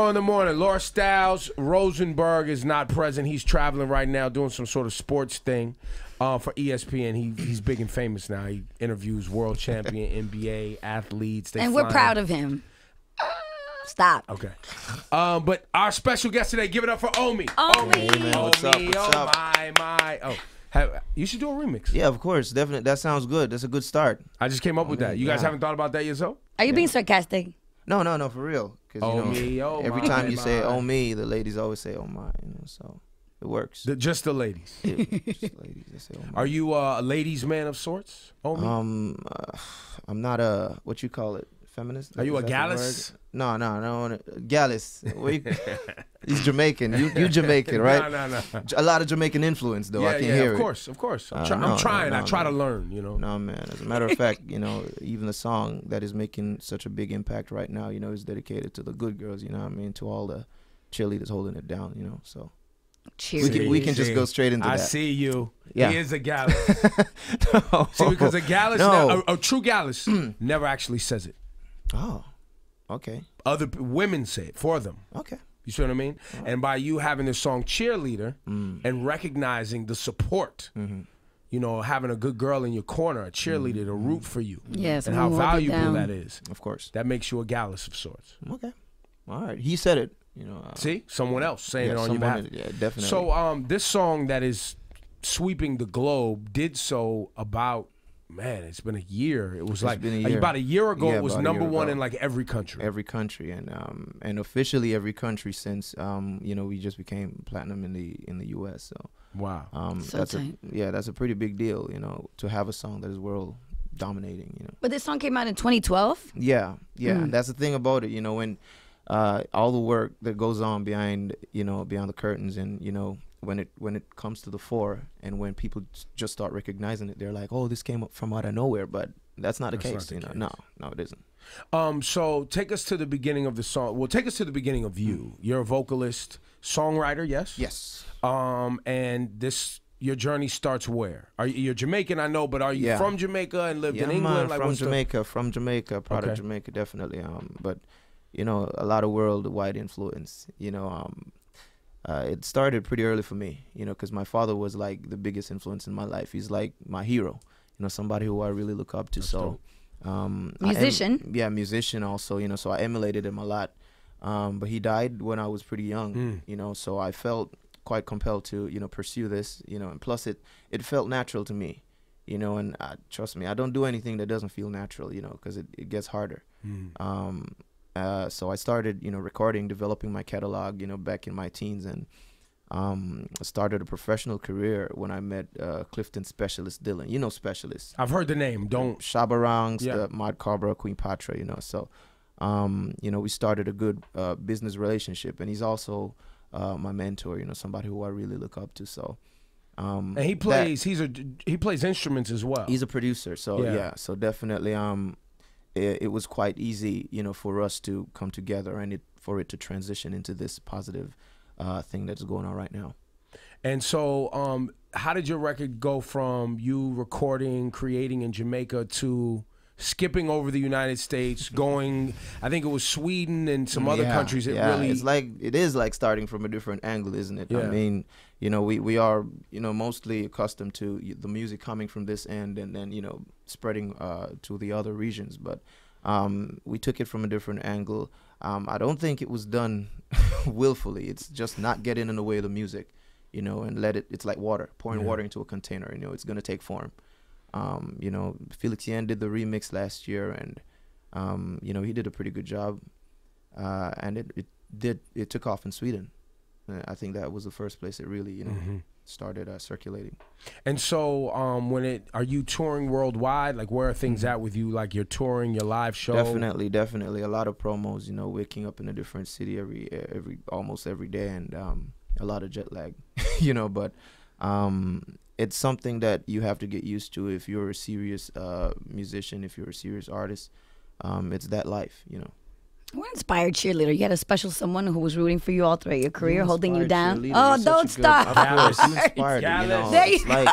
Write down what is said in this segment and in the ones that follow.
in the morning. Laura Styles Rosenberg is not present. He's traveling right now, doing some sort of sports thing for ESPN. He's big and famous now. He interviews world champion NBA athletes. And we're proud of him. Stop. Okay. But our special guest today, give it up for OMI. OMI. Hey, man, what's up? What's oh up? my. Oh, you should do a remix. Yeah, of course, definitely. That sounds good. That's a good start. I just came up with that. You guys haven't thought about that yourself? Are you being sarcastic? No, for real. Because every time you say "oh me," the ladies always say "oh my," so it works. Just the ladies. Yeah, just the ladies. They say, "oh my." Are you a ladies' man of sorts? I'm not a what you call it. Feminist? Are you a gallus? No, gallus. He's Jamaican. You Jamaican, right? No. A lot of Jamaican influence, though. I can hear it. Of course. I'm trying. I try to learn, No, man. As a matter of fact, even the song that is making such a big impact right now, is dedicated to the good girls, to all the cheerleaders holding it down, so. We can just go straight into that. I see you. Yeah. He is a gallus. See, because a gallus, a true gallus never actually says it. Oh, okay. Other women say it for them. Okay. You see what I mean? Right. And by you having the song Cheerleader and recognizing the support, having a good girl in your corner, a cheerleader to root for you, yes, and how valuable that is. Of course. That makes you a gallus of sorts. Okay. All right. He said it. See? Someone else saying it on your behalf. Yeah, definitely. So this song that is sweeping the globe did so about... Man, it's been a year. It was about a year ago. It was #1 in like every country. Every country, and officially every country since we just became platinum in the U.S. So wow, that's a pretty big deal, to have a song that is world dominating. But this song came out in 2012. Yeah. And that's the thing about it. When all the work that goes on behind the curtains, and when it comes to the fore, and when people just start recognizing it, they're like, oh, this came up from out of nowhere. But that's not the case. No, it isn't. So take us to the beginning of the song. Well, take us to the beginning of you. You're a vocalist, songwriter, yes? Yes. And your journey starts where? You're Jamaican, I know, but are you from Jamaica and lived in England? Man, from Jamaica, proud of Jamaica, definitely. But a lot of worldwide influence. It started pretty early for me, because my father was like the biggest influence in my life. He's like my hero, somebody who I really look up to. So, musician. Musician also, so I emulated him a lot. But he died when I was pretty young, so I felt quite compelled to, pursue this, and plus it felt natural to me, and trust me, I don't do anything that doesn't feel natural, because it gets harder. So I started, recording, developing my catalog, back in my teens, and started a professional career when I met Clifton Specialist Dylan. Specialist. I've heard the name. Don't. Shabarangs, the Mod Cobra, Queen Patra, So, we started a good business relationship, and he's also my mentor, somebody who I really look up to. So, and he plays. He plays instruments as well. He's a producer. So so definitely. It was quite easy, for us to come together and for it to transition into this positive thing that's going on right now. And so how did your record go from you recording, creating in Jamaica to skipping over the United States, going, I think it was Sweden and some other countries? It is like starting from a different angle, isn't it? I mean, we are, mostly accustomed to the music coming from this end and then, spreading to the other regions. But we took it from a different angle. I don't think it was done willfully. It's just not getting in the way of the music, and it's like water, pouring water into a container, it's going to take form. Felix Yen did the remix last year, and he did a pretty good job, and it took off in Sweden. I think that was the first place it really started circulating. And so are you touring worldwide? Like, where are things at with you? Like, you're touring, your live show? Definitely a lot of promos, waking up in a different city almost every day, and a lot of jet lag. But it's something that you have to get used to if you're a serious musician, if you're a serious artist. It's that life, What inspired Cheerleader? You had a special someone who was rooting for you all throughout your career, holding you down? Oh, don't stop. Of course, you inspired me. There you go.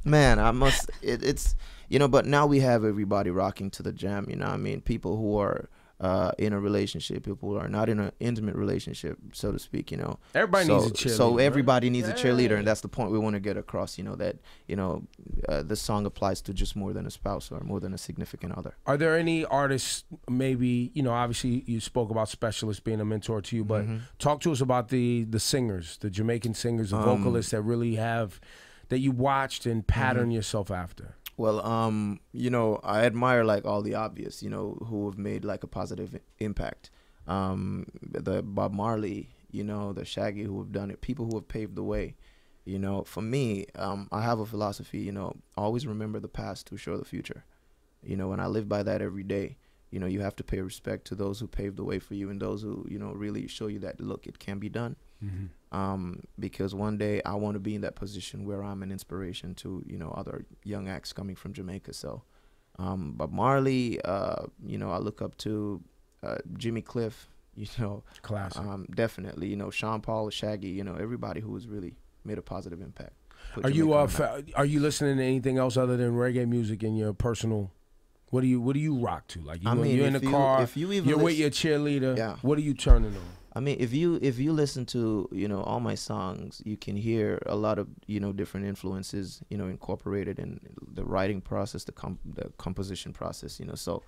Man, it's but now we have everybody rocking to the jam, People who are in a relationship, people who are not in an intimate relationship, so to speak, Everybody needs a cheerleader. So everybody needs a cheerleader, and that's the point we want to get across, that, this song applies to just more than a spouse or more than a significant other. Are there any artists, maybe, obviously you spoke about Specialist being a mentor to you, but talk to us about the singers, the Jamaican singers, the vocalists that really that you watched and patterned yourself after. Well, I admire like all the obvious, who have made like a positive impact. The Bob Marley, the Shaggy, who have done it, people who have paved the way. For me, I have a philosophy, always remember the past to show the future. And I live by that every day. You have to pay respect to those who paved the way for you and those who, really show you that, look, it can be done. Because one day I want to be in that position where I'm an inspiration to, other young acts coming from Jamaica. So, Bob Marley, I look up to Jimmy Cliff, Classic. Definitely, Sean Paul, Shaggy, everybody who has really made a positive impact. Are you listening to anything else other than reggae music in your personal? What do you rock to? Like you're in the car, you're with your cheerleader. Yeah. What are you turning on? I mean, if you listen to all my songs, you can hear a lot of different influences incorporated in the writing process, the composition process. So,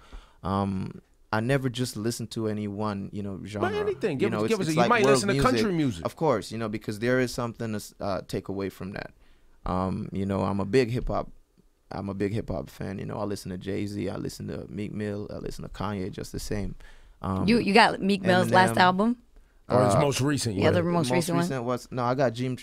I never just listen to any one genre. But anything, give us. It's You like might listen to music. country music, of course, because there is something to take away from that. I'm a big hip hop. I'm a big hip hop fan. I listen to Jay-Z. I listen to Meek Mill. I listen to Kanye. Just the same. You got Meek Mill's Eminem, last album? or his most recent? Yeah, the most recent one. Was I got Dream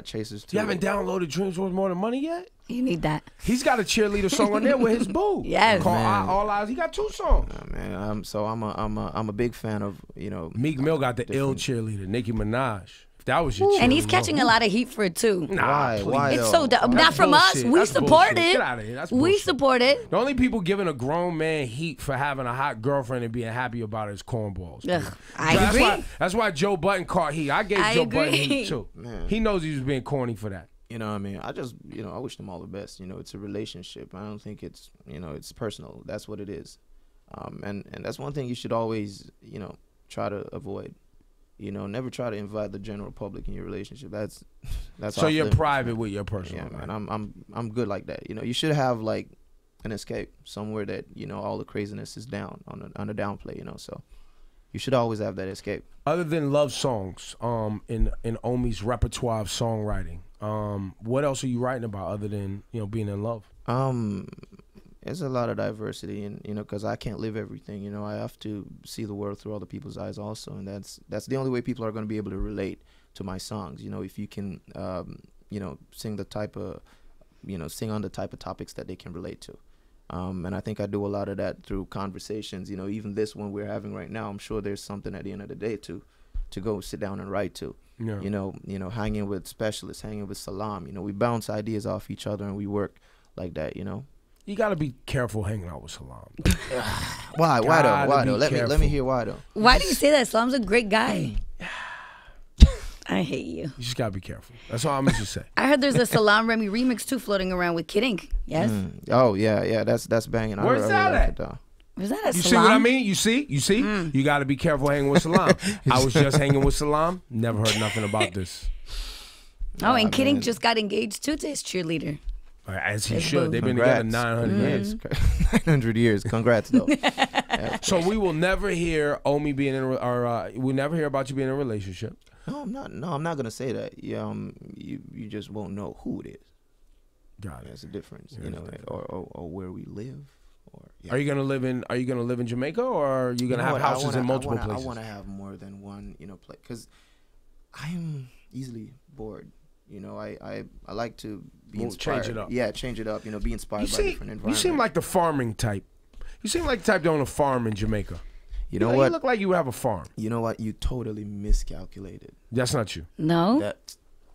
Chasers too. You haven't downloaded Dreams Worth More Than Money yet? You need that. He's got a cheerleader song on there with his boo. Yes, called man. All Eyes. He got 2 songs. Man, I'm a big fan of Meek Mill got the ill cheerleader, Nicki Minaj. If that was your cheerleader. And he's catching a lot of heat for it too. Nah, Why? It's though? so not from us. bullshit. We That's support bullshit. it. Get out of here. That's We bullshit. support it. The only people giving a grown man heat for having a hot girlfriend and being happy about it is cornballs. Ugh, I agree. That's why Joe Budden caught heat. I gave Joe Budden heat too. Man. He knows he was being corny for that. You know what I mean? I just, I wish them all the best. It's a relationship. I don't think it's, it's personal. That's what it is. And that's one thing you should always, try to avoid. Never try to invite the general public in your relationship. That's So you're limits, private man. with your personal. Yeah, man. I'm good like that. You should have like an escape somewhere that all the craziness is down on a downplay. So you should always have that escape. Other than love songs, in OMI's repertoire of songwriting, what else are you writing about other than being in love? There's a lot of diversity, and because I can't live everything. I have to see the world through other people's eyes also, and that's the only way people are going to be able to relate to my songs. If you can, sing the type of, sing on the type of topics that they can relate to. And I think I do a lot of that through conversations. Even this one we're having right now, I'm sure there's something at the end of the day to go sit down and write to. Yeah. Hanging with Specialists, hanging with Salam. We bounce ideas off each other and we work like that. You got to be careful hanging out with Salam. Why though? Why though? Let me hear why though. Why do you say that? Salam's a great guy. I hate you. You just got to be careful. That's all I'm going to say. I heard there's a Salam Remy remix too floating around with Kid Ink. Yes. Oh yeah. That's banging. Where's that at? Was that a You Salam? see what I mean? You see? You got to be careful hanging with Salam. I was just hanging with Salam. Never heard nothing about this. Oh, and Kid Ink just got engaged too to his cheerleader. As he His should. boo. They've been Congrats. together 900 years. 900 years. Congrats though. So we will never hear Omi being in, or we'll never hear about you being in a relationship. No, I'm not gonna say that. You just won't know who it is. Got it. That's a difference, or where we live. Or Are you gonna live in Jamaica, or are you gonna have houses in multiple places? I want to have more than one, place, because I'm easily bored. I like to be inspired. Change it up. Yeah, change it up. Be inspired by different environments. You seem like the farming type. You seem like the type that own a farm in Jamaica. You know what? You look like you have a farm. You know what? You totally miscalculated. That's not you. No.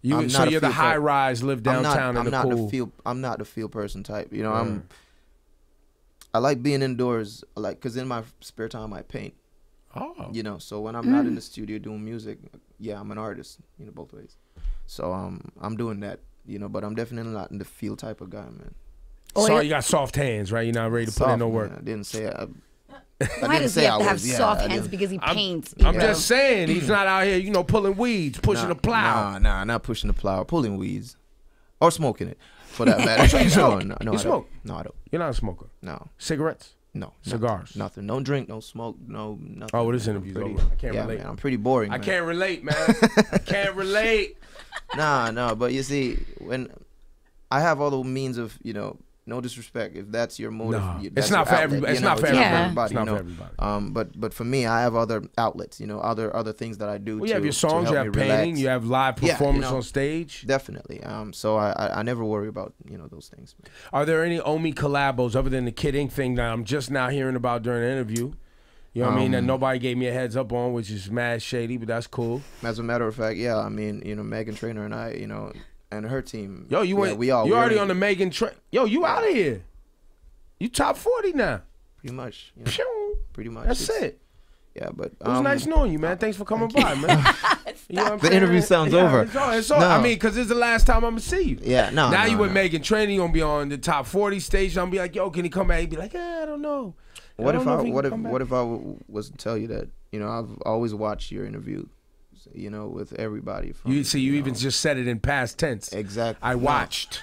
So you're the high rise, live downtown in the cool. I'm not the field person type. I like being indoors. Because in my spare time I paint. Oh. So when I'm not in the studio doing music, yeah, I'm an artist. Both ways. So I'm doing that. But I'm definitely not in the field type of guy, man. So you got soft hands, right? You're not ready to put in no work. Man, I didn't say Why does he have to have soft hands because he paints? I'm just saying, he's not out here, you know, pulling weeds, pushing the plow. Nah, not pushing the plow, pulling weeds, or smoking it, for that matter. So you smoke? No, you smoke? No, I don't. You're not a smoker? No. Cigarettes? No. Cigars? Nothing. No drink, no smoke, no nothing. Oh, well, this interview's over. I can't relate. Man, I'm pretty boring. I man. can't relate, man. I can't relate. Nah, but you see, when I have all the means of, you know, no disrespect, if that's your motive, it's not for everybody. It's not for everybody. It's not for everybody. But for me, I have other outlets, you know, other things that I do. Well, you have your songs, you have painting, you have live performance on stage. Definitely. So I never worry about, you know, those things. Are there any OMI collabos other than the Kid Ink thing that I'm just now hearing about during the interview? You know what I mean? That nobody gave me a heads up on, which is mad shady, but that's cool. As a matter of fact, yeah. I mean, you know, Megan Trainor and I, you know, and her team. Yo, you went. You already on the Megan Trainor. Yo, you out of here. You top 40 now. Pretty much. You know, pretty much. That's it. Yeah, but it was nice knowing you, man. Thanks for coming by, man. You know the interview sounds over. It's all. I mean, because this is the last time I'm gonna see you. Yeah, no. Now you with Megan Trainor, you gonna be on the top 40 stage. I'm gonna be like, yo, can he come back? He'd be like, I don't know. What if I was to tell you that, you know, I've always watched your interview, you know, with everybody. From, you even just said it in past tense. Exactly. I watched.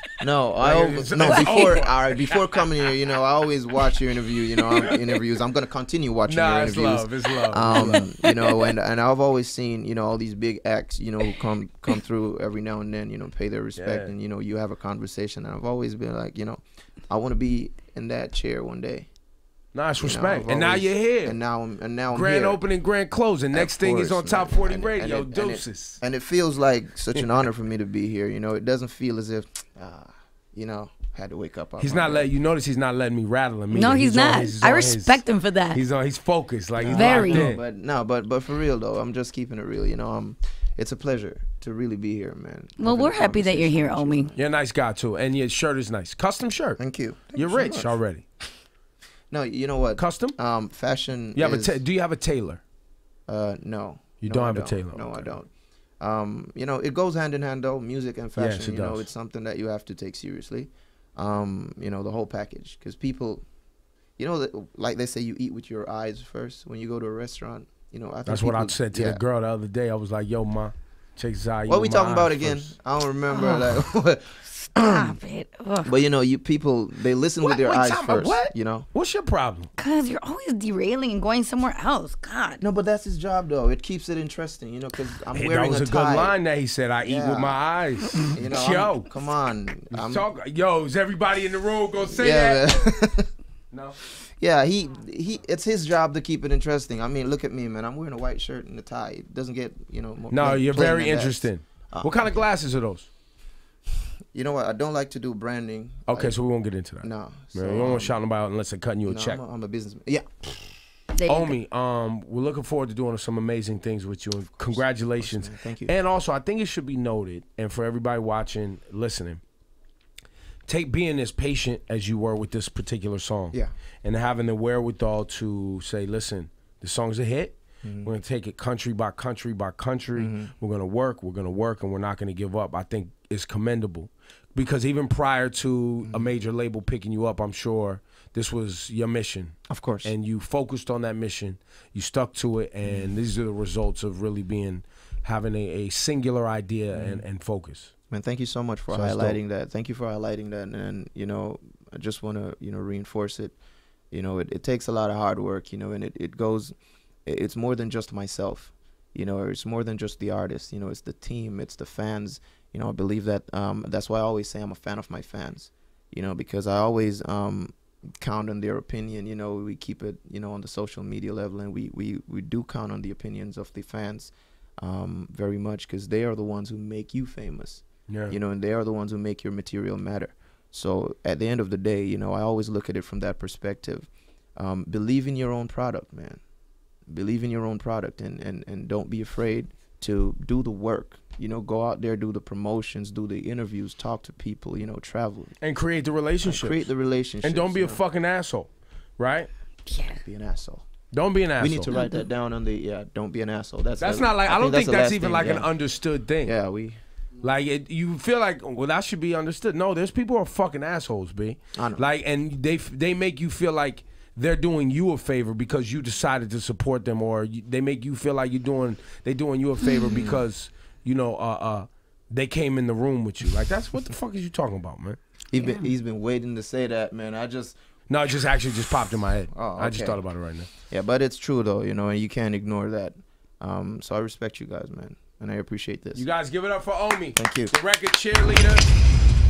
Before coming here, you know, I always watch your interview. You know, I'm gonna continue watching your interviews. It's love. You know, and I've always seen, you know, all these big acts, you know, who come through every now and then, you know, pay their respect, and you know, you have a conversation, and I've always been like, you know, I want to be in that chair one day. Nice respect. And now you're here. And now I'm grand here. opening, grand closing. Next thing is on Top 40 Radio. Deuces. And it feels like such an honor for me to be here. You know, it doesn't feel as if, you know, I had to wake up. He's not letting you notice. He's not letting me rattle him. No, he's not. I respect him for that. He's focused. Like he's very. But for real though, I'm just keeping it real. You know, it's a pleasure to really be here, man. Well, we're happy that you're here, Omi. You're a nice guy too, and your shirt is nice. Custom shirt. Thank you. You're rich already. No, you know what? Custom? Fashion. You have do you have a tailor? No. You don't have a tailor. No, I don't. You know, it goes hand in hand though, music and fashion. Yes, it does. Know, it's something that you have to take seriously. You know, the whole package, because people, you know, like they say, you eat with your eyes first when you go to a restaurant. You know, that's what I said to the girl the other day. I was like, "Yo, ma, check this out." What we talking about again? I don't remember. Like. Stop it. Ugh. But you know, people they listen with their eyes first. You know, what's your problem? Cause you're always derailing and going somewhere else. God. No, but that's his job though. It keeps it interesting. You know, because I'm wearing a tie. That was a good line that he said. I eat with my eyes. You know, yo, come on. Yo, is everybody in the room gonna say that? No. Yeah, it's his job to keep it interesting. I mean, look at me, man. I'm wearing a white shirt and a tie. It doesn't get, you know. No, you're very interesting. What kind of glasses are those? You know what? I don't like to do branding. Okay, so we won't get into that. No. So, man, we don't want to shout them out unless they're cutting you a check. I'm a businessman. Yeah. Omi, we're looking forward to doing some amazing things with you. And congratulations. Thank you. And also, I think it should be noted, and for everybody watching, listening, being as patient as you were with this particular song. Yeah. And having the wherewithal to say, listen, the song's a hit. We're going to take it country by country by country. We're going to work, and we're not going to give up. I think it's commendable. Because even prior to a major label picking you up, I'm sure this was your mission. Of course. And you focused on that mission. You stuck to it, and these are the results of really having a singular idea and focus. Man, thank you so much for highlighting that. Thank you for highlighting that. And, you know, I just want to, you know, reinforce it. You know, it takes a lot of hard work, you know, and it's more than just myself, you know, or it's more than just the artist, you know, it's the team, it's the fans. You know, I believe that that's why I always say I'm a fan of my fans, you know, because I always count on their opinion. You know, we keep it, you know, on the social media level, and we do count on the opinions of the fans very much, because they are the ones who make you famous. Yeah. You know, and they are the ones who make your material matter. So at the end of the day, you know, I always look at it from that perspective. Believe in your own product, man. Believe in your own product, and don't be afraid to do the work. You know, go out there, do the promotions, do the interviews, talk to people, you know, travel. And create the relationship. Create the relationship. And don't be a fucking asshole, right? Yeah. Be an asshole. Don't be an asshole. We need to write that down on the, don't be an asshole. That's not like, I don't think that's even like an understood thing. Yeah, like you feel like, well, that should be understood. No, there's people who are fucking assholes, B. I know. Like, and they make you feel like they're doing you a favor because you decided to support them, or they make you feel like they're doing you a favor because you know they came in the room with you. Like that's what the fuck is you talking about, man? He's been waiting to say that, man. No, it actually just popped in my head. Oh, okay. I just thought about it right now. Yeah, but it's true though, you know, and you can't ignore that. So I respect you guys, man, and I appreciate this. You guys give it up for OMI. Thank you. The record Cheerleader.